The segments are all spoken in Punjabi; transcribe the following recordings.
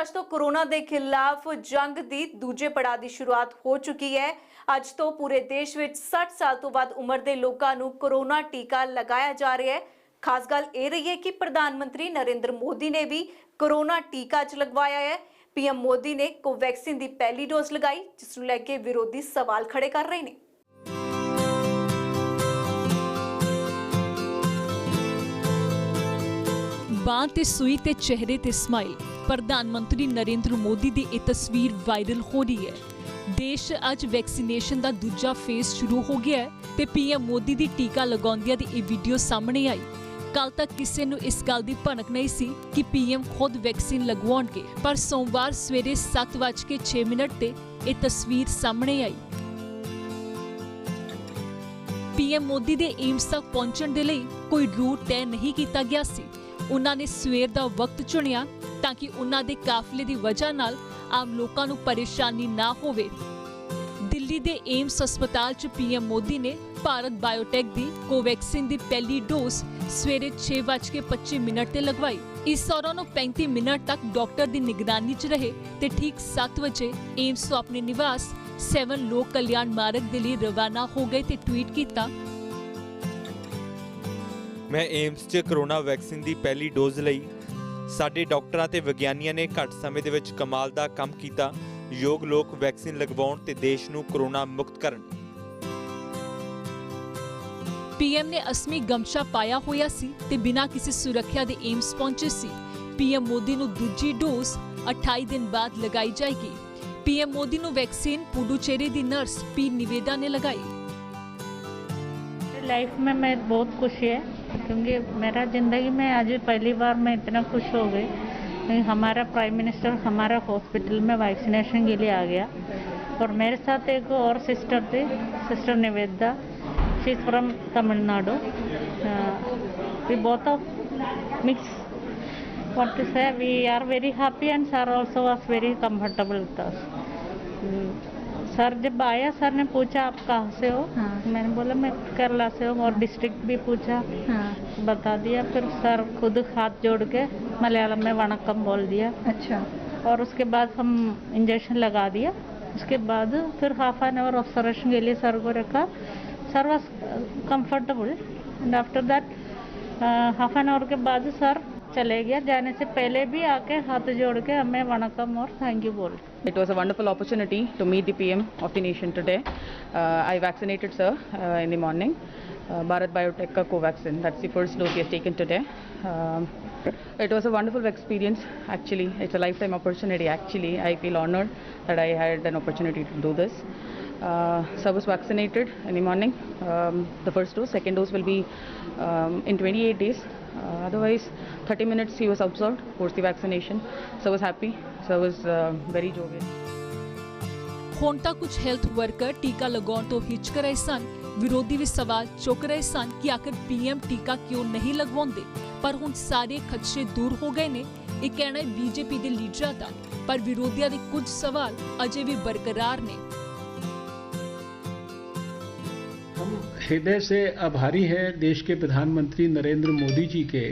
ਅੱਜ ਤੋਂ कोरोना ਦੇ ਖਿਲਾਫ ਜੰਗ ਦੀ ਦੂਜੇ ਪੜਾਅ ਦੀ ਸ਼ੁਰੂਆਤ ਹੋ ਚੁੱਕੀ ਹੈ। ਅੱਜ ਤੋਂ ਪੂਰੇ ਦੇਸ਼ ਵਿੱਚ 60 ਸਾਲ ਤੋਂ ਵੱਧ ਉਮਰ ਦੇ ਲੋਕਾਂ ਨੂੰ कोरोना ਟੀਕਾ ਲਗਾਇਆ ਜਾ ਰਿਹਾ ਹੈ। ਖਾਸ ਗੱਲ ਇਹ ਰਹੀ ਹੈ ਕਿ ਪ੍ਰਧਾਨ ਮੰਤਰੀ ਨਰਿੰਦਰ ਮੋਦੀ ਨੇ ਵੀ कोरोना ਟੀਕਾ ਚ ਲਗਵਾਇਆ ਹੈ। पीएम मोदी ने कोवैक्सीन की पहली डोज लगाई, जिसनूं लैके विरोधी सवाल खड़े कर रहे हैं। बांह ते सूई ते चेहरे ते स्माइल, प्रधानमंत्री नरेंद्र मोदी की यह तस्वीर वायरल हो रही है। देश अज वैक्सीनेशन का दूजा फेज शुरू हो गया है ते पीएम मोदी की टीका लगाउंदियां दी यह वीडियो सामने आई। कल तक किसी नूं इस गल की भनक नहीं सी कि पीएम खुद वैक्सीन लगवाउणगे, पर सोमवार सवेरे 7:06 ते यह तस्वीर सामने आई। पीएम मोदी दे एम्स तक पहुंचण दे लई कोई रूट तय नहीं किया गया सी। उन्हां ने सवेर दा वक्त चुनिया ताकि उन्हां दे काफले दी वजह नाल आम लोकां नूं परेशानी ना होवे। दिल्ली दे एम्स अस्पताल च पीएम मोदी ने भारत बायोटेक दी कोवैक्सीन दी पहली डोज सवेरे 6:25 ते लगवाई। इस दौरान 35 मिनट तक डॉक्टर दी निगरानी च रहे ते ठीक 7 बजे एम्स तो अपने निवास 7 लोक कल्याण मार्ग दे लिए रवाना हो गए ते ट्वीट किया, मैं एम्स च कोरोना वैक्सीन दी पहली डोज लई। साडे डॉक्टरां ते विग्यानियां ने घट समय दे विच कमाल दा काम कीता। योग लोक वैक्सीन लगवाउण ते देश नूं कोरोना मुक्त करन। पीएम ने असमी गमछा पाया होया सी ते बिना किसी सुरक्षा दे एम्स पहुंचे सी। पीएम मोदी नूं दूजी डोज 28 दिन बाद लगाई जाएगी। पीएम मोदी नूं वैक्सीन पुडुचेरी दी नर्स पी निवेदा ने लगाई। लाइफ में मैं बहुत खुशी है, क्योंकि मेरा ज़िंदगी में आज पहली बार मैं इतना खुश हो गई। हमारा प्राइम मिनिस्टर हमारा हॉस्पिटल में वैक्सीनेशन के लिए आ गया, और मेरे साथ एक और सिस्टर थी, sister Niveda, she is from Tamil Nadu. We both of mix what to say, we are very happy and sir also was very comfortable with us. Sir जब आया, सर ने पूछा आप कहाँ से हो? हाँ। मैंने बोला मैं केरला से हूँ, और डिस्ट्रिक्ट भी पूछा। हाँ। बता दिया। फिर सर खुद हाथ जोड़ के मलयालम में वणक्कम बोल दिया। अच्छा। और उसके बाद हम इंजेक्शन लगा दिया। उसके बाद फिर हाफ एन आवर ऑब्जर्वेशन के लिए सर को रखा। Sir was comfortable, and after that half an hour के बाद सर चले गया। जाने से पहले भी आके हाथ जोड़ के हमें वणक्कम और थैंक यू बोल। It was a wonderful opportunity to meet the PM of the nation today. I vaccinated sir in the morning. Bharat Biotech ka Covaxin. That's the first dose he has taken today. It was a wonderful experience. Actually, it's a lifetime opportunity. Actually, I feel honored that I had an opportunity to do this. Sir was vaccinated in the morning. The first dose. Second dose will be in 28 days. Otherwise, 30 minutes he was observed post the vaccination. Sir was happy. Sir was very jovial. ਹੁਣ ਤਾਂ ਕੁਝ ਹੈਲਥ ਵਰਕਰ ਟੀਕਾ ਲਗਾਉਣ ਤੋਂ ਹਿਚਕ ਰਹੇ ਸਨ। ਵਿਰੋਧੀ ਵੀ ਸਵਾਲ ਚੁੱਕ ਰਹੇ ਸਨ ਕਿ ਆਖਿਰ ਪੀਐਮ ਟੀਕਾ ਕਿਉਂ ਨਹੀਂ ਲਗਵਾਉਂਦੇ, ਪਰ ਹੁਣ ਸਾਰੇ ਖਦਸ਼ੇ ਦੂਰ ਹੋ ਗਏ ਨੇ। ਇਹ ਕਹਿਣਾ ਹੈ ਬੀਜੇਪੀ ਦੇ ਲੀਡਰਾਂ ਦਾ, ਪਰ ਵਿਰੋਧੀਆਂ ਦੇ ਕੁਝ ਸਵਾਲ ਅਜੇ ਵੀ ਬਰਕਰਾਰ ਨੇ। हम हृदय से आभारी हैं देश के प्रधानमंत्री नरेंद्र मोदी जी के,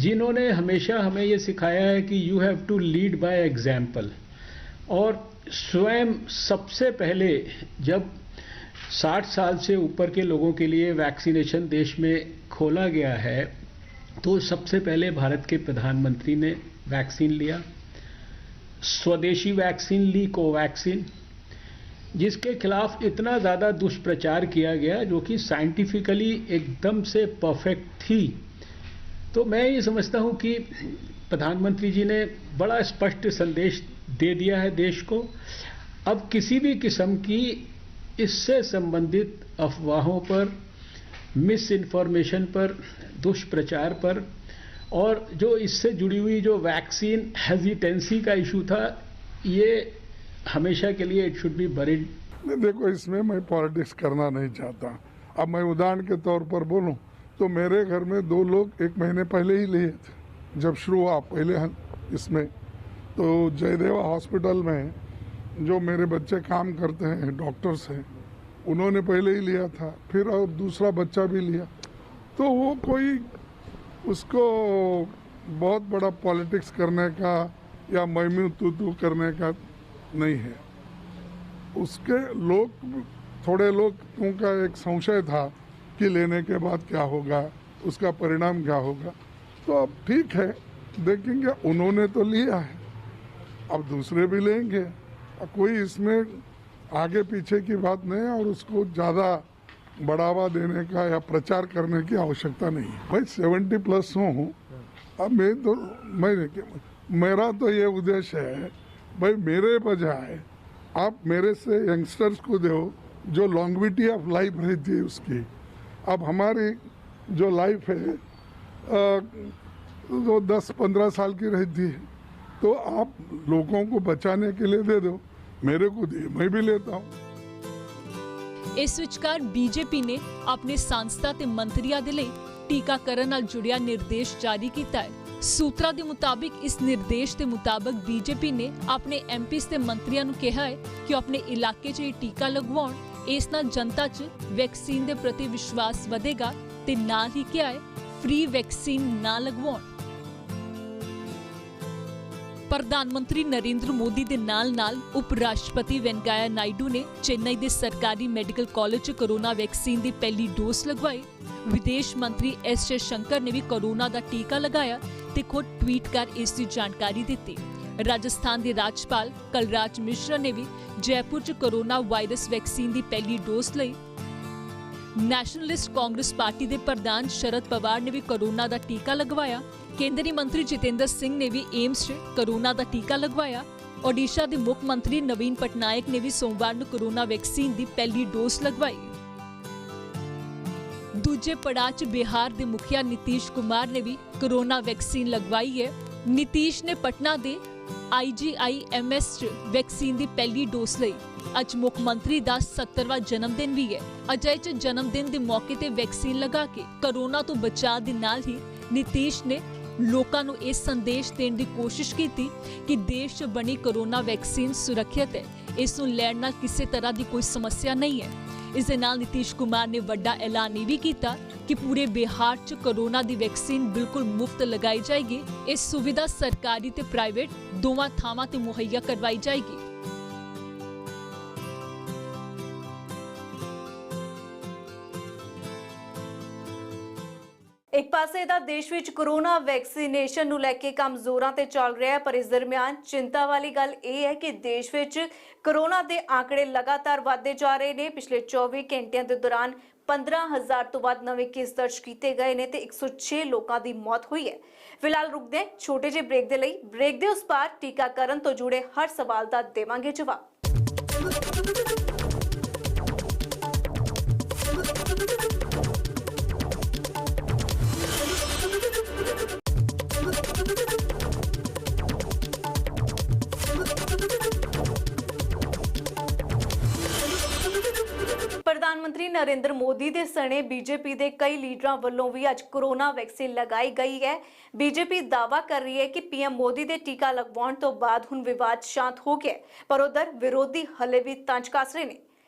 जिन्होंने हमेशा हमें ये सिखाया है कि you have to lead by example. और स्वयं सबसे पहले जब 60 साल से ऊपर के लोगों के लिए वैक्सीनेशन देश में खोला गया है, तो सबसे पहले भारत के प्रधानमंत्री ने वैक्सीन लिया। स्वदेशी वैक्सीन ली, कोवैक्सीन, जिसके खिलाफ इतना ज़्यादा दुष्प्रचार किया गया, जो कि साइंटिफिकली एकदम से परफेक्ट थी। तो मैं ये समझता हूँ कि प्रधानमंत्री जी ने बड़ा स्पष्ट संदेश दे दिया है देश को। अब किसी भी किस्म की इससे संबंधित अफवाहों पर, मिस इन्फॉर्मेशन पर, दुष्प्रचार पर, और जो इससे जुड़ी हुई जो वैक्सीन हेजिटेंसी का इशू था, ये हमेशा के लिए इट शुड बी बरीड। देखो, इसमें मैं पॉलिटिक्स करना नहीं चाहता। अब मैं उदाहरण के तौर पर बोलूं तो मेरे घर में 2 लोग 1 महीने पहले ही लिए थे, जब शुरू हुआ पहले इसमें। तो जयदेवा हॉस्पिटल में जो मेरे बच्चे काम करते हैं, डॉक्टर्स हैं, उन्होंने पहले ही लिया था, फिर और दूसरा बच्चा भी लिया। तो वो कोई उसको बहुत बड़ा पॉलिटिक्स करने का या मैं तू करने का नहीं है। उसके लोग थोड़े लोगों का एक संशय था कि लेने के बाद क्या होगा, उसका परिणाम क्या होगा। तो अब ठीक है, देखेंगे। उन्होंने तो लिया है, अब दूसरे भी लेंगे। कोई इसमें आगे पीछे की बात नहीं है और उसको ज़्यादा बढ़ावा देने का या प्रचार करने की आवश्यकता नहीं है। भाई 70+ हूँ, अब मेरा तो ये उद्देश्य है भाई, मेरे बजाय आप मेरे से यंगस्टर्स को दो जो लॉन्गविटी ऑफ लाइफ रहती है उसकी। अब हमारी जो लाइफ है वो 10-15 साल की रहती है, तो आप लोगों को बचाने के लिए दे दो, मेरे को दे, मैं भी लेता हूँ। ਇਸ ਵਿਚਕਾਰ ਬੀਜੇਪੀ ਨੇ ਆਪਣੇ ਸਾਂਸਦਾਂ ਤੇ ਮੰਤਰੀਆਂ ਦੇ ਲਈ ਟੀਕਾਕਰਨ ਨਾਲ ਜੁੜਿਆ ਨਿਰਦੇਸ਼ ਜਾਰੀ ਕੀਤਾ ਹੈ। ਸੂਤਰਾਂ ਦੇ ਮੁਤਾਬਿਕ ਇਸ ਨਿਰਦੇਸ਼ ਦੇ ਮੁਤਾਬਕ ਬੀਜੇਪੀ ਨੇ ਆਪਣੇ ਐਮਪੀਜ਼ ਤੇ ਮੰਤਰੀਆਂ ਨੂੰ ਕਿਹਾ ਹੈ ਕਿ ਉਹ ਆਪਣੇ ਇਲਾਕੇ 'ਚ ਇਹ ਟੀਕਾ ਲਗਵਾਉਣ। ਇਸ ਨਾਲ ਜਨਤਾ 'ਚ ਵੈਕਸੀਨ ਦੇ ਪ੍ਰਤੀ ਵਿਸ਼ਵਾਸ ਵਧੇਗਾ ਤੇ ਨਾਲ ਹੀ ਕਿਹਾ ਹੈ ਫ੍ਰੀ ਵੈਕਸੀਨ ਨਾ ਲਗਵਾਉਣ। ਪ੍ਰਧਾਨ ਮੰਤਰੀ ਨਰਿੰਦਰ ਮੋਦੀ ਦੇ ਨਾਲ-ਨਾਲ ਉਪ ਰਾਸ਼ਟਰਪਤੀ ਵੈਂਕਈਆ ਨਾਇਡੂ ਨੇ ਚੇਨਈ ਦੇ ਸਰਕਾਰੀ ਮੈਡੀਕਲ ਕਾਲਜ 'ਚ ਕੋਰੋਨਾ ਵੈਕਸੀਨ ਦੀ ਪਹਿਲੀ ਡੋਜ਼ ਲਗਵਾਈ। ਵਿਦੇਸ਼ ਮੰਤਰੀ ਐਸ ਜੇ ਸ਼ੰਕਰ ਨੇ ਵੀ ਕੋਰੋਨਾ ਦਾ ਟੀਕਾ ਲਗਾਇਆ ਤੇ ਖੁਦ ਟਵੀਟ ਕਰ ਇਸ ਦੀ ਜਾਣਕਾਰੀ ਦਿੱਤੀ। ਰਾਜਸਥਾਨ ਦੇ ਰਾਜਪਾਲ ਕਲਰਾਜ ਮਿਸ਼ਰਾ ਨੇ ਵੀ ਜੈਪੁਰ 'ਚ ਕੋਰੋਨਾ ਵਾਇਰਸ ਵੈਕਸੀਨ ਦੀ ਪਹਿਲੀ ਡੋਜ਼ ਲਈ। ਨੈਸ਼ਨਲਿਸਟ ਕਾਂਗਰਸ ਪਾਰਟੀ ਦੇ ਪ੍ਰਧਾਨ ਸ਼ਰਦ ਪਵਾਰ ਨੇ ਵੀ ਕੋਰੋਨਾ ਦਾ ਟੀਕਾ ਲਗਵਾਇਆ। ਕੇਂਦਰੀ ਮੰਤਰੀ ਜਿਤੇਂਦਰ ਸਿੰਘ ਨੇ ਵੀ ਏਮਸ 'ਚ ਕੋਰੋਨਾ ਦਾ ਟੀਕਾ ਲਗਵਾਇਆ। ਓਡੀਸ਼ਾ ਦੇ ਮੁੱਖ ਮੰਤਰੀ ਨਵੀਨ ਪਟਨਾਇਕ ਨੇ ਵੀ ਸੋਮਵਾਰ ਨੂੰ ਕੋਰੋਨਾ ਵੈਕਸੀਨ ਦੀ ਪਹਿਲੀ ਡੋਜ਼ ਲਗਵਾਈ। ਦੂਜੇ ਪੜਾਅ 'ਚ ਬਿਹਾਰ ਦੇ ਮੁਖੀਆ ਨਿਤੀਸ਼ ਕੁਮਾਰ ਨੇ ਵੀ ਕੋਰੋਨਾ ਵੈਕਸੀਨ ਲਗਵਾਈ ਹੈ। ਨਿਤੀਸ਼ ਨੇ ਪਟਨਾ ਦੇ IGIMS 'ਚ ਵੈਕਸੀਨ ਦੀ ਪਹਿਲੀ ਡੋਜ਼ ਲਈ। ਅੱਜ ਮੁੱਖ ਮੰਤਰੀ ਦਾ 70ਵਾਂ ਜਨਮ ਦਿਨ ਵੀ ਹੈ। ਅਜਿਹੇ 'ਚ ਜਨਮ ਦਿਨ ਦੇ ਮੌਕੇ ਤੇ ਵੈਕਸੀਨ ਲਗਾ ਕੇ ਕੋਰੋਨਾ ਤੋਂ ਬਚਾਅ ਦੇ ਨਾਲ ਹੀ ਨਿਤੀਸ਼ ਨੇ ਲੋਕਾਂ ਨੂੰ ਇਹ ਸੰਦੇਸ਼ ਦੇਣ ਦੀ ਕੋਸ਼ਿਸ਼ ਕੀਤੀ ਕਿ ਦੇਸ਼ 'ਚ ਬਣੀ ਕੋਰੋਨਾ ਵੈਕਸੀਨ ਸੁਰੱਖਿਅਤ ਹੈ, ਇਸ ਨੂੰ ਲੈਣ ਨਾਲ ਕਿਸੇ ਤਰ੍ਹਾਂ ਦੀ ਕੋਈ ਸਮੱਸਿਆ ਨਹੀਂ ਹੈ। ਇਸ ਦੇ ਨਾਲ ਨਿਤੀਸ਼ ਕੁਮਾਰ ਨੇ ਵੱਡਾ ਐਲਾਨ ਇਹ ਵੀ ਕੀਤਾ ਕਿ ਪੂਰੇ ਬਿਹਾਰ 'ਚ ਕੋਰੋਨਾ ਦੀ ਵੈਕਸੀਨ ਬਿਲਕੁਲ ਮੁਫਤ ਲਗਾਈ ਜਾਏਗੀ। ਇਹ ਸੁਵਿਧਾ ਸਰਕਾਰੀ ਤੇ ਪ੍ਰਾਈਵੇਟ ਦੋਵਾਂ ਥਾਵਾਂ ਤੇ ਮੁਹੱਈਆ ਕਰਵਾਈ ਜਾਏਗੀ। ਇੱਕ ਪਾਸੇ ਦਾ ਦੇਸ਼ ਵਿੱਚ ਕੋਰੋਨਾ ਵੈਕਸੀਨੇਸ਼ਨ ਨੂੰ ਲੈ ਕੇ ਕੰਮ ਜ਼ੋਰਾਂ ਤੇ ਚੱਲ ਰਿਹਾ ਹੈ, ਪਰ ਇਸ ਦਰਮਿਆਨ ਚਿੰਤਾ ਵਾਲੀ ਗੱਲ ਇਹ ਹੈ ਕਿ ਦੇਸ਼ ਵਿੱਚ ਕੋਰੋਨਾ ਦੇ ਆંકੜੇ ਲਗਾਤਾਰ ਵਧਦੇ ਜਾ ਰਹੇ ਨੇ। ਪਿਛਲੇ 24 ਘੰਟਿਆਂ ਦੇ ਦੌਰਾਨ 15,000 ਤੋਂ ਵੱਧ ਨਵੇਂ ਕੇਸ ਦਰਜ ਕੀਤੇ ਗਏ ਨੇ ਤੇ 106 ਲੋਕਾਂ ਦੀ ਮੌਤ ਹੋਈ ਹੈ। ਫਿਲਹਾਲ ਰੁਕਦੇ ਹਾਂ ਛੋਟੇ ਜਿਹੇ ਬ੍ਰੇਕ ਦੇ ਲਈ। ਬ੍ਰੇਕ ਦੇ ਉਸ ਪਾਰ ਟੀਕਾਕਰਨ ਤੋਂ ਜੁੜੇ ਹਰ ਸਵਾਲ ਦਾ ਦੇਵਾਂਗੇ ਜਵਾਬ। ਪ੍ਰਧਾਨ ਮੰਤਰੀ ਨਰਿੰਦਰ ਮੋਦੀ ਦੇ ਸਣੇ ਬੀਜੇਪੀ ਦੇ ਕਈ ਲੀਡਰਾਂ ਵੱਲੋਂ ਵੀ ਅੱਜ ਕੋਰੋਨਾ ਵੈਕਸੀਨ ਲਗਾਈ ਗਈ ਹੈ। ਬੀਜੇਪੀ ਦਾਅਵਾ ਕਰ ਰਹੀ ਹੈ ਕਿ ਪੀਐਮ ਮੋਦੀ ਦੇ ਟੀਕਾ ਲਗਵਾਉਣ ਤੋਂ ਬਾਅਦ ਹੁਣ ਵਿਵਾਦ ਸ਼ਾਂਤ ਹੋ ਗਿਆ, ਪਰ ਉਧਰ ਵਿਰੋਧੀ ਹਲੇ ਵੀ ਤੰਜ ਕੱਸ ਰਹੇ ਨੇ।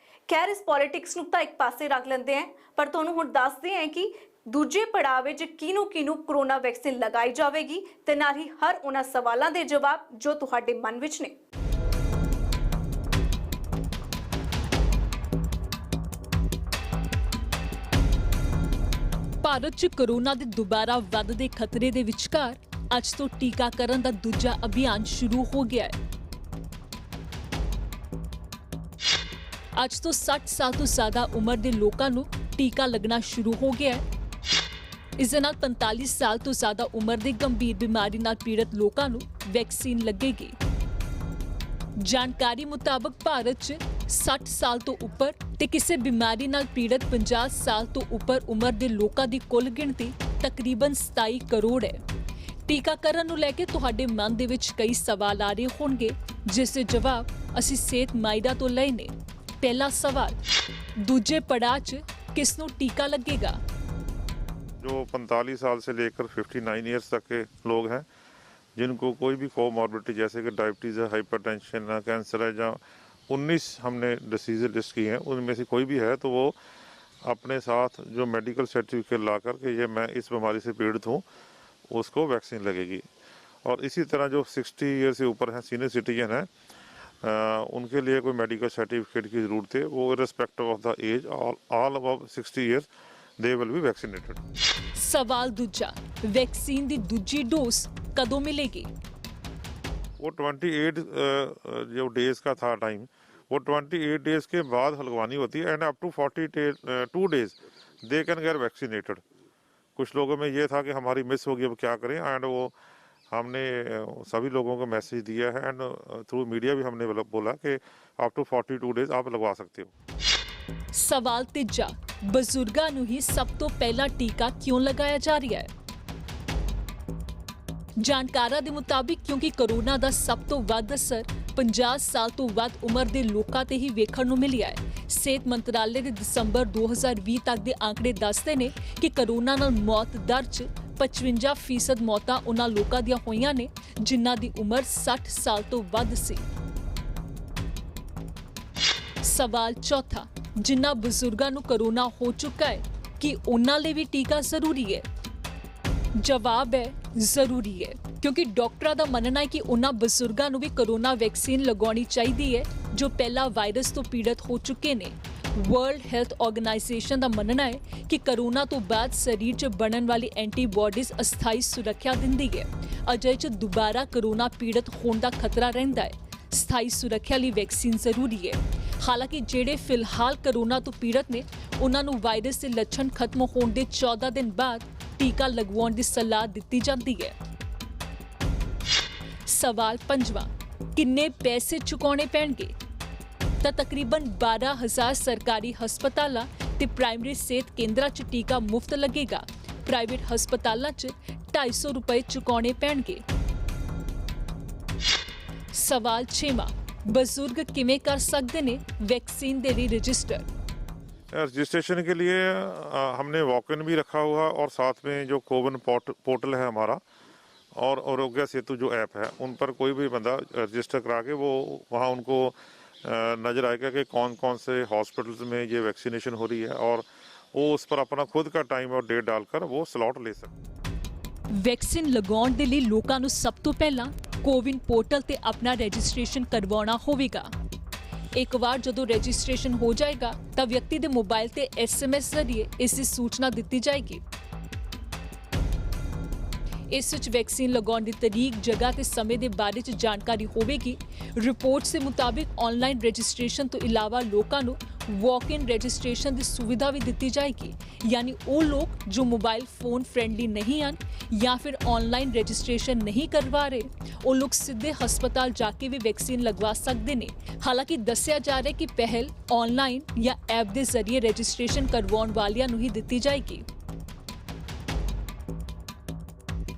ਖੈਰ, ਇਸ ਪੋਲਿਟਿਕਸ ਨੂੰ ਤਾਂ ਇੱਕ ਪਾਸੇ ਰੱਖ ਲੈਂਦੇ ਹਾਂ, ਪਰ ਤੁਹਾਨੂੰ ਹੁਣ ਦੱਸਦੇ ਹਾਂ ਕਿ ਦੂਜੇ ਪੜਾਅ ਵਿੱਚ ਕਿਹਨੂੰ ਕੋਰੋਨਾ ਵੈਕਸੀਨ ਲਗਾਈ ਜਾਵੇਗੀ ਤੇ ਨਾਲ ਹੀ ਹਰ ਉਹਨਾਂ ਸਵਾਲਾਂ ਦੇ ਜਵਾਬ ਜੋ ਤੁਹਾਡੇ ਮਨ ਵਿੱਚ ਨੇ। ਭਾਰਤ 'ਚ ਕੋਰੋਨਾ ਦੇ ਦੁਬਾਰਾ ਵੱਧਦੇ ਖਤਰੇ ਦੇ ਵਿਚਕਾਰ ਅੱਜ ਤੋਂ ਟੀਕਾਕਰਨ ਦਾ ਦੂਜਾ ਅਭਿਆਨ ਸ਼ੁਰੂ ਹੋ ਗਿਆ ਹੈ। ਅੱਜ ਤੋਂ 60 ਸਾਲ ਤੋਂ ਜ਼ਿਆਦਾ ਉਮਰ ਦੇ ਲੋਕਾਂ ਨੂੰ ਟੀਕਾ ਲੱਗਣਾ ਸ਼ੁਰੂ ਹੋ ਗਿਆ ਹੈ। ਇਸ ਦੇ ਨਾਲ 45 ਸਾਲ ਤੋਂ ਜ਼ਿਆਦਾ ਉਮਰ ਦੇ ਗੰਭੀਰ ਬਿਮਾਰੀ ਨਾਲ ਪੀੜਤ ਲੋਕਾਂ ਨੂੰ ਵੈਕਸੀਨ ਲੱਗੇਗੀ। ਜਾਣਕਾਰੀ ਮੁਤਾਬਕ ਭਾਰਤ 'ਚ 60 ਸਾਲ ਤੋਂ ਉੱਪਰ ਤੇ ਕਿਸੇ ਬਿਮਾਰੀ ਨਾਲ ਪੀੜਤ 50 ਸਾਲ ਤੋਂ ਉੱਪਰ ਉਮਰ ਦੇ ਲੋਕਾਂ ਦੀ ਕੁੱਲ ਗਿਣਤੀ ਤਕਰੀਬਨ 27 ਕਰੋੜ ਹੈ। ਟੀਕਾਕਰਨ ਨੂੰ ਲੈ ਕੇ ਤੁਹਾਡੇ ਮਨ ਦੇ ਵਿੱਚ ਕਈ ਸਵਾਲ ਆ ਰਹੇ ਹੋਣਗੇ, ਜਿਸ ਦੇ ਜਵਾਬ ਅਸੀਂ ਸਿਹਤ ਮਾਹਿਰਾਂ ਤੋਂ ਲਏ ਨੇ। ਪਹਿਲਾ ਸਵਾਲ, ਦੂਜੇ ਪੜਾਅ 'ਚ ਕਿਸ ਨੂੰ ਟੀਕਾ लगेगा? जो 45 साल से लेकर 59 ईयर्स तक के लोग हैं जिनको कोई भी कोमॉर्बिडिटी जैसे कि डायबिटीज़ है, हाइपरटेंशन है, कैंसर है, जहाँ 19 हमने डिसीज़ लिस्ट की हैं, उनमें से कोई भी है तो वो अपने साथ जो मेडिकल सर्टिफिकेट ला कर के ये मैं इस बीमारी से पीड़ित हूँ उसको वैक्सीन लगेगी। और इसी तरह जो 60 ईयर से ऊपर हैं, सीनियर सिटीजन हैं, उनके लिए कोई मेडिकल सर्टिफिकेट की ज़रूरत है। वो irrespective of the age, all above 60 years they will be vaccinated. सवाल दूजा, वैक्सीन दी दूजी डोज कदों मिलेगी? वो 28 जो डेज़ का था टाइम, वो 28 डेज़ के बाद लगवानी होती है, and up to 42 days they can get vaccinated. कुछ लोगों में ये था कि हमारी मिस होगी, अब क्या करें, एंड वो हमने सभी लोगों को मैसेज दिया है, एंड थ्रू मीडिया भी हमने बोला कि अप टू 42 डेज़ आप लगवा सकते हो। सवाल तीजा, बजुर्गां नूं ही सब तो पहला टीका क्यों लगाया जा रहा है? ਜਾਣਕਾਰਾਂ ਦੇ ਮੁਤਾਬਿਕ ਕਿਉਂਕਿ ਕੋਰੋਨਾ ਦਾ ਸਭ ਤੋਂ ਵੱਧ ਅਸਰ 50 ਸਾਲ ਤੋਂ ਵੱਧ ਉਮਰ ਦੇ ਲੋਕਾਂ ਤੇ ਹੀ ਵੇਖਣ ਨੂੰ ਮਿਲਿਆ ਹੈ। ਸਿਹਤ ਮੰਤਰਾਲੇ ਦੇ ਦਸੰਬਰ 2020 ਤੱਕ ਦੇ ਆંકੜੇ ਦੱਸਦੇ ਨੇ ਕਿ ਕੋਰੋਨਾ ਨਾਲ ਮੌਤ ਦਰ 'ਚ 55% ਮੌਤਾਂ ਉਹਨਾਂ ਲੋਕਾਂ ਦੀਆਂ ਹੋਈਆਂ ਨੇ ਜਿਨ੍ਹਾਂ ਦੀ ਉਮਰ 60 ਸਾਲ ਤੋਂ ਵੱਧ ਸੀ। ਸਵਾਲ ਚੌਥਾ, ਜਿਨ੍ਹਾਂ ਬਜ਼ੁਰਗਾਂ ਨੂੰ ਕੋਰੋਨਾ ਹੋ ਚੁੱਕਾ ਹੈ ਕਿ ਉਹਨਾਂ ਲਈ ਵੀ ਟੀਕਾ ਜ਼ਰੂਰੀ ਹੈ? ਜਵਾਬ ਹੈ ਜ਼ਰੂਰੀ ਹੈ, ਕਿਉਂਕਿ ਡਾਕਟਰਾਂ ਦਾ ਮੰਨਣਾ ਹੈ ਕਿ ਉਹਨਾਂ ਬਜ਼ੁਰਗਾਂ ਨੂੰ ਵੀ ਕੋਰੋਨਾ ਵੈਕਸੀਨ ਲਗਾਉਣੀ ਚਾਹੀਦੀ ਹੈ ਜੋ ਪਹਿਲਾਂ ਵਾਇਰਸ ਤੋਂ ਪੀੜਤ ਹੋ ਚੁੱਕੇ ਨੇ। ਵਰਲਡ ਹੈਲਥ ਆਰਗੇਨਾਈਜੇਸ਼ਨ ਦਾ ਮੰਨਣਾ ਹੈ ਕਿ ਕੋਰੋਨਾ ਤੋਂ ਬਾਅਦ ਸਰੀਰ 'ਚ ਬਣਨ ਵਾਲੀ ਐਂਟੀਬਾਡੀਜ਼ ਅਸਥਾਈ ਸੁਰੱਖਿਆ ਦਿੰਦੀ ਹੈ। ਅਜਿਹੇ 'ਚ ਦੁਬਾਰਾ ਕੋਰੋਨਾ ਪੀੜਤ ਹੋਣ ਦਾ ਖਤਰਾ ਰਹਿੰਦਾ ਹੈ। ਸਥਾਈ ਸੁਰੱਖਿਆ ਲਈ ਵੈਕਸੀਨ ਜ਼ਰੂਰੀ ਹੈ। ਹਾਲਾਂਕਿ ਜਿਹੜੇ ਫਿਲਹਾਲ ਕੋਰੋਨਾ ਤੋਂ ਪੀੜਤ ਨੇ ਉਹਨਾਂ ਨੂੰ ਵਾਇਰਸ ਦੇ ਲੱਛਣ ਖਤਮ ਹੋਣ ਦੇ 14 ਦਿਨ ਬਾਅਦ ਟੀਕਾ ਲਗਵਾਉਣ ਦੀ ਸਲਾਹ ਦਿੱਤੀ ਜਾਂਦੀ ਹੈ। ਸਵਾਲ ਪੰਜਵਾਂ, ਕਿੰਨੇ ਪੈਸੇ ਚੁਕਾਉਣੇ ਪੈਣਗੇ? ਤਾਂ ਤਕਰੀਬਨ 12,000 ਸਰਕਾਰੀ ਹਸਪਤਾਲਾਂ ਤੇ ਪ੍ਰਾਇਮਰੀ ਸਿਹਤ ਕੇਂਦਰਾਂ 'ਚ ਟੀਕਾ ਮੁਫਤ ਲੱਗੇਗਾ। ਪ੍ਰਾਈਵੇਟ ਹਸਪਤਾਲਾਂ 'ਚ 250 ਰੁਪਏ ਚੁਕਾਉਣੇ ਪੈਣਗੇ। ਸਵਾਲ ਛੇਵਾਂ, ਬਜ਼ੁਰਗ ਕਿਵੇਂ ਕਰ ਸਕਦੇ ਨੇ ਵੈਕਸੀਨ ਦੇ ਲਈ ਰਜਿਸਟਰ? रजिस्ट्रेशन के लिए हमने वॉक इन भी रखा हुआ, और साथ में जो कोविन पोर्टल है हमारा और आरोग्य सेतु जो ऐप है, उन पर कोई भी बंदा रजिस्टर करा के वो वहाँ उनको नज़र आएगा कि कौन कौन से हॉस्पिटल्स में ये वैक्सीनेशन हो रही है, और वो उस पर अपना खुद का टाइम और डेट डालकर वो स्लॉट ले सकते। ਵੈਕਸੀਨ ਲਗਾਉਣ ਦੇ ਲਈ ਲੋਕਾਂ ਨੂੰ ਸਭ ਤੋਂ ਪਹਿਲਾਂ ਕੋਵਿਨ ਪੋਰਟਲ ਤੇ ਆਪਣਾ ਰਜਿਸਟ੍ਰੇਸ਼ਨ ਕਰਵਾਉਣਾ ਹੋਵੇਗਾ। ਇੱਕ ਵਾਰ ਜਦੋਂ ਰਜਿਸਟ੍ਰੇਸ਼ਨ ਹੋ ਜਾਏਗਾ ਤਾਂ ਵਿਅਕਤੀ ਦੇ ਮੋਬਾਈਲ ਤੇ SMS ਜ਼ਰੀਏ ਇਸ ਦੀ ਸੂਚਨਾ ਦਿੱਤੀ ਜਾਏਗੀ। ਇਸ ਵਿੱਚ ਵੈਕਸੀਨ ਲਗਾਉਣ ਦੀ ਤਰੀਕ, ਜਗ੍ਹਾ ਤੇ ਸਮੇਂ ਦੇ ਬਾਰੇ 'ਚ ਜਾਣਕਾਰੀ ਹੋਵੇਗੀ। ਰਿਪੋਰਟਸ ਦੇ ਮੁਤਾਬਿਕ ਆਨਲਾਈਨ ਰਜਿਸਟ੍ਰੇਸ਼ਨ ਤੋਂ ਇਲਾਵਾ ਲੋਕਾਂ ਨੂੰ ਵਾਕ ਇਨ ਰਜਿਸਟ੍ਰੇਸ਼ਨ ਦੀ ਸੁਵਿਧਾ ਵੀ ਦਿੱਤੀ ਜਾਏਗੀ। ਯਾਨੀ ਉਹ ਲੋਕ ਜੋ ਮੋਬਾਈਲ ਫੋਨ ਫ੍ਰੈਂਡਲੀ ਨਹੀਂ ਹਨ ਜਾਂ ਫਿਰ ਆਨਲਾਈਨ ਰਜਿਸਟ੍ਰੇਸ਼ਨ ਨਹੀਂ ਕਰਵਾ ਰਹੇ, ਉਹ ਲੋਕ ਸਿੱਧੇ ਹਸਪਤਾਲ ਜਾ ਕੇ ਵੀ ਵੈਕਸੀਨ ਲਗਵਾ ਸਕਦੇ ਨੇ। ਹਾਲਾਂਕਿ ਦੱਸਿਆ ਜਾ ਰਿਹਾ ਕਿ ਪਹਿਲ ਆਨਲਾਈਨ ਜਾਂ ਐਪ ਦੇ ਜ਼ਰੀਏ ਰਜਿਸਟ੍ਰੇਸ਼ਨ ਕਰਵਾਉਣ ਵਾਲਿਆਂ ਨੂੰ ਹੀ ਦਿੱਤੀ ਜਾਏਗੀ।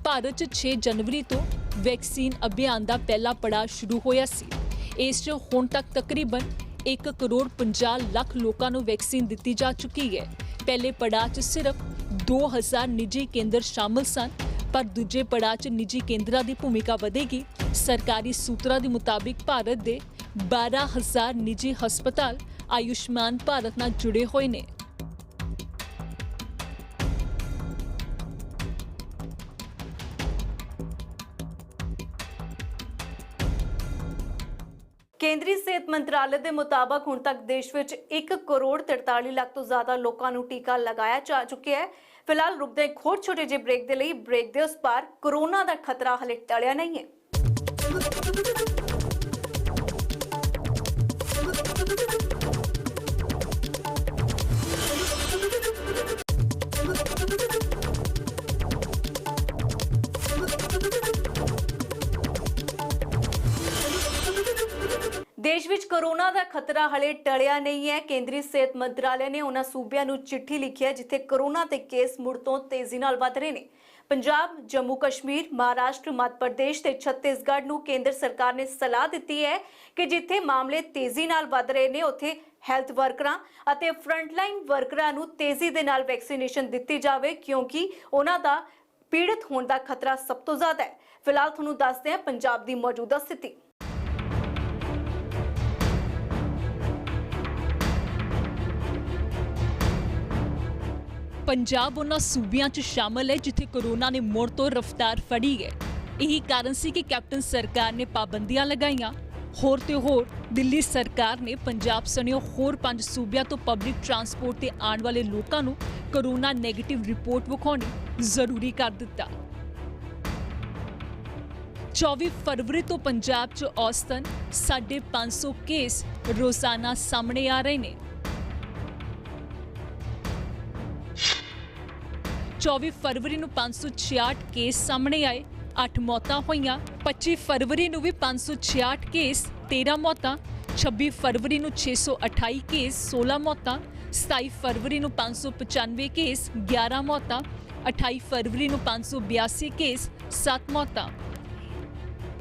ਭਾਰਤ 'ਚ 6 ਜਨਵਰੀ ਤੋਂ ਵੈਕਸੀਨ ਅਭਿਆਨ ਦਾ ਪਹਿਲਾ ਪੜਾਅ ਸ਼ੁਰੂ ਹੋਇਆ ਸੀ। ਇਸ 'ਚ ਹੁਣ ਤੱਕ ਤਕਰੀਬਨ 1 ਕਰੋੜ 50 ਲੱਖ ਲੋਕਾਂ ਨੂੰ ਵੈਕਸੀਨ ਦਿੱਤੀ ਜਾ ਚੁੱਕੀ ਹੈ। ਪਹਿਲੇ ਪੜਾਅ 'ਚ ਸਿਰਫ 2000 ਨਿੱਜੀ ਕੇਂਦਰ ਸ਼ਾਮਲ ਸਨ, ਪਰ ਦੂਜੇ ਪੜਾਅ 'ਚ ਨਿੱਜੀ ਕੇਂਦਰਾਂ ਦੀ ਭੂਮਿਕਾ ਵਧੇਗੀ। ਸਰਕਾਰੀ ਸੂਤਰਾਂ ਦੇ ਮੁਤਾਬਿਕ ਭਾਰਤ ਦੇ 12000 ਨਿੱਜੀ ਹਸਪਤਾਲ ਆਯੁਸ਼ਮਾਨ ਭਾਰਤ ਨਾਲ ਜੁੜੇ ਹੋਏ ਨੇ। ਕੇਂਦਰੀ ਸਿਹਤ ਮੰਤਰਾਲੇ ਦੇ ਮੁਤਾਬਕ ਹੁਣ ਤੱਕ ਦੇਸ਼ ਵਿੱਚ 1 ਕਰੋੜ 43 ਲੱਖ ਤੋਂ ਜ਼ਿਆਦਾ ਲੋਕਾਂ ਨੂੰ ਟੀਕਾ ਲਗਾਇਆ ਜਾ ਚੁੱਕਿਆ ਹੈ। ਫਿਲਹਾਲ ਰੁਕਦੇ ਇੱਕ ਹੋਰ ਛੋਟੇ ਜਿਹੇ ਬ੍ਰੇਕ ਦੇ ਲਈ। ਬ੍ਰੇਕ ਦੇ ਉਸ ਪਾਰ ਕੋਰੋਨਾ ਦਾ ਖਤਰਾ ਹਲੇ ਟਲਿਆ ਨਹੀਂ ਹੈ। ਦੇਸ਼ ਵਿੱਚ ਕੋਰੋਨਾ ਦਾ ਖਤਰਾ ਹਲੇ ਟਲਿਆ ਨਹੀਂ ਹੈ। ਕੇਂਦਰੀ ਸਿਹਤ ਮੰਤਰਾਲੇ ਨੇ ਉਹਨਾਂ ਸੂਬਿਆਂ ਨੂੰ ਚਿੱਠੀ ਲਿਖੀ ਹੈ ਜਿੱਥੇ ਕੋਰੋਨਾ ਦੇ ਕੇਸ ਮੁੜ ਤੋਂ ਤੇਜ਼ੀ ਨਾਲ ਵਧ ਰਹੇ ਨੇ। ਪੰਜਾਬ, ਜੰਮੂ ਕਸ਼ਮੀਰ, ਮਹਾਰਾਸ਼ਟਰ, ਮੱਧ ਪ੍ਰਦੇਸ਼ ਤੇ ਛੱਤੀਸਗੜ੍ਹ ਨੂੰ ਕੇਂਦਰ ਸਰਕਾਰ ਨੇ ਸਲਾਹ ਦਿੱਤੀ ਹੈ ਕਿ ਜਿੱਥੇ ਮਾਮਲੇ ਤੇਜ਼ੀ ਨਾਲ ਵਧ ਰਹੇ ਨੇ ਉੱਥੇ ਹੈਲਥ ਵਰਕਰਾਂ ਅਤੇ ਫਰੰਟਲਾਈਨ ਵਰਕਰਾਂ ਨੂੰ ਤੇਜ਼ੀ ਦੇ ਨਾਲ ਵੈਕਸੀਨੇਸ਼ਨ ਦਿੱਤੀ ਜਾਵੇ ਕਿਉਂਕਿ ਉਹਨਾਂ ਦਾ ਪੀੜਤ ਹੋਣ ਦਾ ਖਤਰਾ ਸਭ ਤੋਂ ਜ਼ਿਆਦਾ ਹੈ। ਫਿਲਹਾਲ ਤੁਹਾਨੂੰ ਦੱਸਦੇ ਹਾਂ ਪੰਜਾਬ ਦੀ ਮੌਜੂਦਾ ਸਥਿਤੀ। ਪੰਜਾਬ ਉਹਨਾਂ ਸੂਬਿਆਂ 'ਚ ਸ਼ਾਮਲ ਹੈ ਜਿੱਥੇ ਕੋਰੋਨਾ ਨੇ ਮੁੜ ਤੋਂ ਰਫ਼ਤਾਰ ਫੜੀ ਹੈ। ਇਹੀ ਕਾਰਨ ਸੀ ਕਿ ਕੈਪਟਨ ਸਰਕਾਰ ਨੇ ਪਾਬੰਦੀਆਂ ਲਗਾਈਆਂ। ਹੋਰ ਤੇ ਹੋਰ ਦਿੱਲੀ ਸਰਕਾਰ ਨੇ ਪੰਜਾਬ ਸਣਿਓ ਹੋਰ 5 ਸੂਬਿਆਂ ਤੋਂ ਪਬਲਿਕ ਟਰਾਂਸਪੋਰਟ ਤੇ ਆਉਣ ਵਾਲੇ ਲੋਕਾਂ ਨੂੰ ਕੋਰੋਨਾ ਨੈਗੇਟਿਵ ਰਿਪੋਰਟ ਵਿਖਾਉਣੀ ਜ਼ਰੂਰੀ ਕਰ ਦਿੱਤਾ। 24 ਫਰਵਰੀ ਤੋਂ ਪੰਜਾਬ 'ਚ ਔਸਤਨ 550 ਕੇਸ ਰੋਜ਼ਾਨਾ ਸਾਹਮਣੇ ਆ ਰਹੇ ਨੇ। 24 ਫਰਵਰੀ ਨੂੰ 566 ਕੇਸ ਸਾਹਮਣੇ ਆਏ, 8 ਮੌਤਾਂ ਹੋਈਆਂ। 25 ਫਰਵਰੀ ਨੂੰ ਵੀ 566 ਕੇਸ, 13 ਮੌਤਾਂ। 26 ਫਰਵਰੀ ਨੂੰ 628 ਕੇਸ, 16 ਮੌਤਾਂ। 27 ਫਰਵਰੀ ਨੂੰ 595 ਕੇਸ, 11 ਮੌਤਾਂ। 28 ਫਰਵਰੀ ਨੂੰ 582 ਕੇਸ, 7 ਮੌਤਾਂ।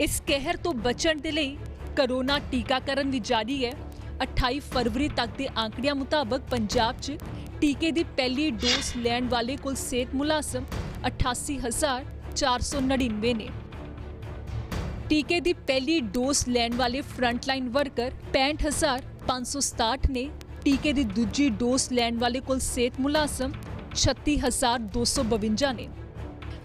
ਇਸ ਕਹਿਰ ਤੋਂ ਬਚਣ ਦੇ ਲਈ ਕੋਰੋਨਾ ਟੀਕਾਕਰਨ ਵੀ ਜਾਰੀ ਹੈ। 28 ਫਰਵਰੀ ਤੱਕ ਦੇ ਆંકੜਿਆਂ ਮੁਤਾਬਕ ਪੰਜਾਬ 'ਚ ਟੀਕੇ ਦੀ ਪਹਿਲੀ ਡੋਜ਼ ਲੈਣ ਵਾਲੇ ਕੁੱਲ ਸਿਹਤ ਮੁਲਾਜ਼ਮ 88,499 ਨੇ। ਟੀਕੇ ਦੀ ਪਹਿਲੀ ਡੋਜ਼ ਲੈਣ ਵਾਲੇ ਫਰੰਟਲਾਈਨ ਵਰਕਰ 65,567 ਨੇ। ਟੀਕੇ ਦੀ ਦੂਜੀ ਡੋਜ਼ ਲੈਣ ਵਾਲੇ ਕੁੱਲ ਸਿਹਤ ਮੁਲਾਜ਼ਮ 36,252 ਨੇ।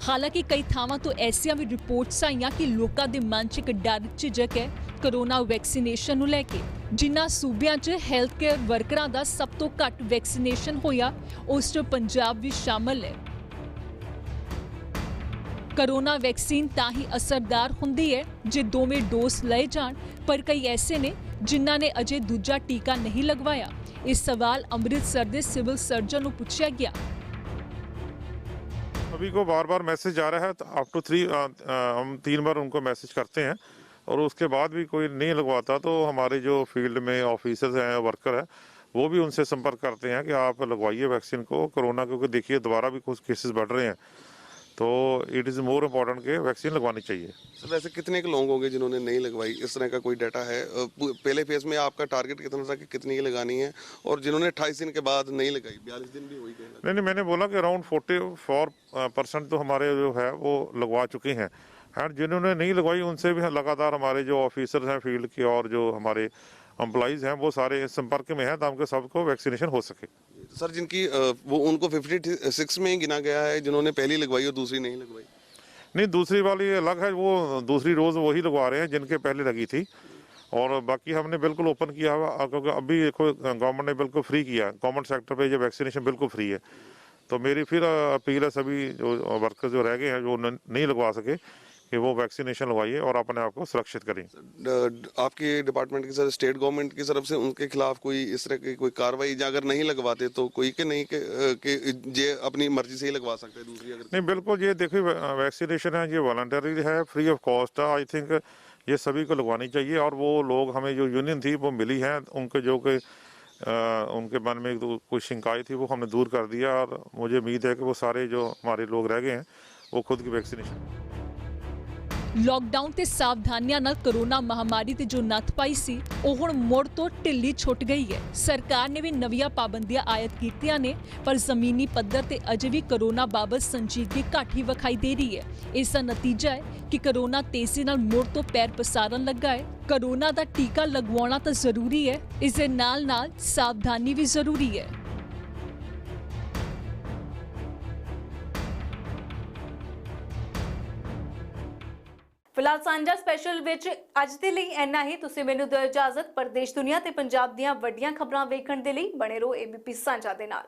ਹਾਲਾਂਕਿ ਕਈ ਥਾਵਾਂ ਤੋਂ ਐਸੀਆਂ ਵੀ ਰਿਪੋਰਟਸ ਆਈਆਂ ਕਿ ਲੋਕਾਂ ਦੇ ਮਨ 'ਚ ਇੱਕ ਡਰ ਝਿਜਕ ਹੈ ਕੋਰੋਨਾ ਵੈਕਸੀਨੇਸ਼ਨ ਨੂੰ ਲੈ ਕੇ। ਜਿਨ੍ਹਾਂ ਸੂਬਿਆਂ 'ਚ ਹੈਲਥ ਕੇਅਰ ਵਰਕਰਾਂ ਦਾ ਸਭ ਤੋਂ ਘੱਟ ਵੈਕਸੀਨੇਸ਼ਨ ਹੋਇਆ, ਉਸ 'ਚ ਪੰਜਾਬ ਵੀ ਸ਼ਾਮਲ ਹੈ। ਕੋਰੋਨਾ ਵੈਕਸੀਨ ਤਾਂ ਹੀ ਅਸਰਦਾਰ ਹੁੰਦੀ ਹੈ ਜੇ ਦੋਵੇਂ ਡੋਜ਼ ਲਏ ਜਾਣ, ਪਰ ਕਈ ਐਸੇ ਨੇ ਜਿਨ੍ਹਾਂ ਨੇ ਅਜੇ ਦੂਜਾ ਟੀਕਾ ਨਹੀਂ ਲਗਵਾਇਆ। ਇਹ ਸਵਾਲ ਅੰਮ੍ਰਿਤਸਰ ਦੇ ਸਿਵਲ ਸਰਜਨ ਨੂੰ ਪੁੱਛਿਆ ਗਿਆ। अभी को बार बार मैसेज आ रहा है तो अप टू 3 हम 3 बार उनको मैसेज करते हैं और उसके बाद भी कोई नहीं लगवाता तो हमारे जो फील्ड में ऑफिसर्स हैं, वर्कर हैं, वो भी उनसे संपर्क करते हैं कि आप लगवाइए वैक्सीन को कोरोना, क्योंकि देखिए दोबारा भी कुछ केसेस बढ़ रहे हैं तो इट इज़ मोर इम्पॉर्टेंट कि वैक्सीन लगवानी चाहिए। सर वैसे कितने के लोग होंगे जिन्होंने नहीं लगवाई, इस तरह का कोई डाटा है? पहले फेज में आपका टारगेट कितना था कि कितनी की लगानी है, और जिन्होंने 28 दिन के बाद नहीं लगाई, 42 दिन भी हुई गए? नहीं, मैंने बोला कि अराउंड 44% तो हमारे जो है वो लगवा चुके हैं, एंड जिन्होंने नहीं लगवाई उनसे भी लगातार हमारे जो ऑफिसर्स हैं फील्ड के और जो हमारे एम्प्लॉइज़ हैं वो सारे संपर्क में हैं ताकि सबको वैक्सीनेशन हो सके। सर जिनकी वो उनको 56 में ही गिना गया है जिन्होंने पहली लगवाई और दूसरी नहीं लगवाई? नहीं, दूसरी वाली अलग है, वो दूसरी रोज़ वही लगवा रहे हैं जिनके पहले लगी थी, और बाकी हमने बिल्कुल ओपन किया हुआ, क्योंकि अभी देखो गवर्नमेंट ने बिल्कुल फ्री किया, गवर्नमेंट सेक्टर पे ये वैक्सीनेशन बिल्कुल फ्री है। तो मेरी फिर अपील है सभी जो वर्कर्स जो रह गए हैं जो नहीं लगवा सके कि वो वैक्सीनेशन लगवाइए और अपने आप को सुरक्षित करें। आपके डिपार्टमेंट की सर स्टेट गवर्नमेंट की तरफ से उनके खिलाफ कोई इस तरह की कोई कार्रवाई, या अगर नहीं लगवाते तो कोई के नहीं कि ये अपनी मर्जी से ही लगवा सकते हैं दूसरी? अगर नहीं, बिल्कुल ये देखिए वैक्सीनेशन है, ये वॉलंटरी है, फ्री ऑफ कॉस्ट है। आई थिंक ये सभी को लगवानी चाहिए, और वो लोग हमें जो यूनियन थी वो मिली है, उनके जो कि उनके मन में कोई शिकायत थी वो हमने दूर कर दिया, और मुझे उम्मीद है कि वो सारे जो हमारे लोग रह गए हैं वो खुद की वैक्सीनेशन। ਲੌਕਡਾਊਨ ਤੇ ਸਾਵਧਾਨੀਆਂ ਨਾਲ ਕੋਰੋਨਾ ਮਹਾਮਾਰੀ ਤੇ ਜੋ ਨੱਥ ਪਾਈ ਸੀ ਉਹ ਹੁਣ ਮੁੜ ਤੋਂ ਢਿੱਲੀ ਛੁੱਟ ਗਈ ਹੈ। ਸਰਕਾਰ ਨੇ ਵੀ ਨਵੀਆਂ ਪਾਬੰਦੀਆਂ ਆਇਤ ਕੀਤੀਆਂ ਨੇ, ਪਰ ਜ਼ਮੀਨੀ ਪੱਧਰ ਤੇ ਅਜੇ ਵੀ ਕੋਰੋਨਾ ਬਾਬਤ ਸੰਜੀਦਗੀ ਘੱਟ ਹੀ ਵਿਖਾਈ ਦੇ ਰਹੀ ਹੈ। ਇਸ ਦਾ ਨਤੀਜਾ ਹੈ ਕਿ ਕੋਰੋਨਾ ਤੇਜ਼ੀ ਨਾਲ ਮੁੜ ਤੋਂ ਪੈਰ ਪਸਾਰਨ ਲੱਗਾ ਹੈ। ਕੋਰੋਨਾ ਦਾ ਟੀਕਾ ਲਗਵਾਉਣਾ ਤਾਂ ਜ਼ਰੂਰੀ ਹੈ, ਇਸ ਦੇ ਨਾਲ-ਨਾਲ ਸਾਵਧਾਨੀ ਵੀ ਜ਼ਰੂਰੀ ਹੈ। ਫਿਲਹਾਲ ਸਾਂਝਾ ਸਪੈਸ਼ਲ ਵਿੱਚ ਅੱਜ ਦੇ ਲਈ ਇੰਨਾ ਹੀ। ਤੁਸੀਂ ਮੈਨੂੰ ਦਿਓ ਇਜਾਜ਼ਤ। ਪ੍ਰਦੇਸ਼ ਦੁਨੀਆ ਤੇ ਪੰਜਾਬ ਦੀਆਂ ਵੱਡੀਆਂ ਖਬਰਾਂ ਵੇਖਣ ਦੇ ਲਈ ਬਣੇ ਰਹੋ ABP ਸਾਂਝਾ ਦੇ ਨਾਲ।